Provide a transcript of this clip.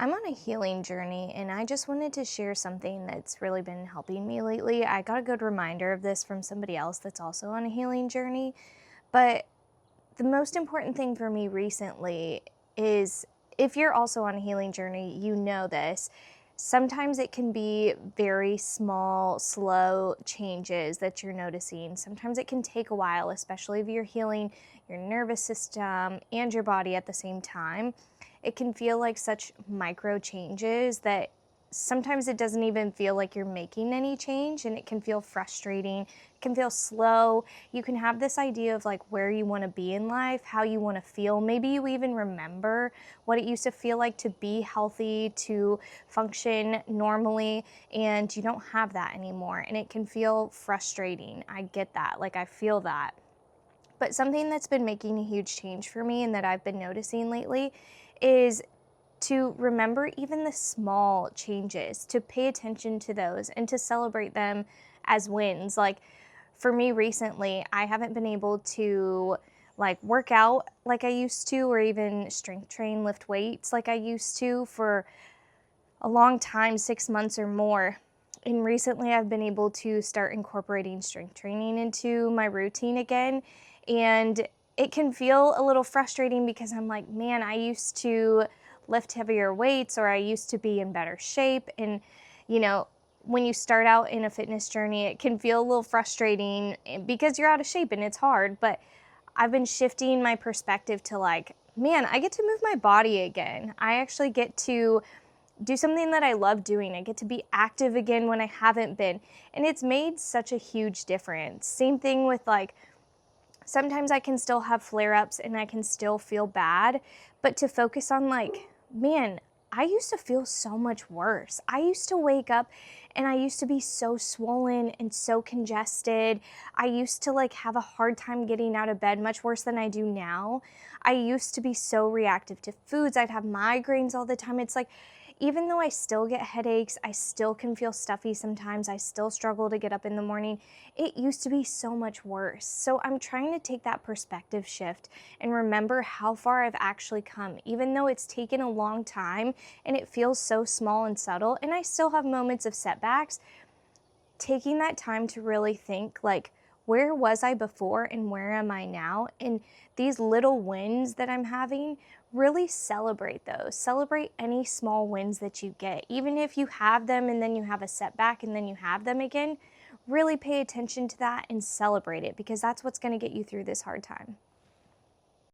I'm on a healing journey and I just wanted to share something that's really been helping me lately. I got a good reminder of this from somebody else that's also on a healing journey. But the most important thing for me recently is if you're also on a healing journey, you know this. Sometimes it can be very small, slow changes that you're noticing. Sometimes it can take a while, especially if you're healing your nervous system and your body at the same time. It can feel like such micro changes that sometimes it doesn't even feel like you're making any change, and it can feel frustrating. It can feel slow. You can have this idea of like where you want to be in life, how you want to feel. Maybe you even remember what it used to feel like to be healthy, to function normally, and you don't have that anymore. And it can feel frustrating. I get that. Like, I feel that. But something that's been making a huge change for me and that I've been noticing lately is to remember even the small changes, to pay attention to those and to celebrate them as wins. Like, for me recently, I haven't been able to like work out like I used to, or even strength train, lift weights like I used to for a long time, 6 months or more. And recently I've been able to start incorporating strength training into my routine again. And it can feel a little frustrating because I'm like, man, I used to lift heavier weights, or I used to be in better shape. And, you know, when you start out in a fitness journey, it can feel a little frustrating because you're out of shape and it's hard. But I've been shifting my perspective to like, man, I get to move my body again. I actually get to do something that I love doing. I get to be active again when I haven't been. And it's made such a huge difference. Same thing with like, sometimes I can still have flare ups and I can still feel bad, but to focus on like, man, I used to feel so much worse. I used to wake up and I used to be so swollen and so congested. I used to like have a hard time getting out of bed, much worse than I do now. I used to be so reactive to foods. I'd have migraines all the time. It's like, even though I still get headaches, I still can feel stuffy sometimes, I still struggle to get up in the morning, it used to be so much worse. So I'm trying to take that perspective shift and remember how far I've actually come, even though it's taken a long time and it feels so small and subtle, and I still have moments of setbacks. Taking that time to really think like, where was I before and where am I now? And these little wins that I'm having, really celebrate those. Celebrate any small wins that you get. Even if you have them and then you have a setback and then you have them again, really pay attention to that and celebrate it, because that's what's going to get you through this hard time.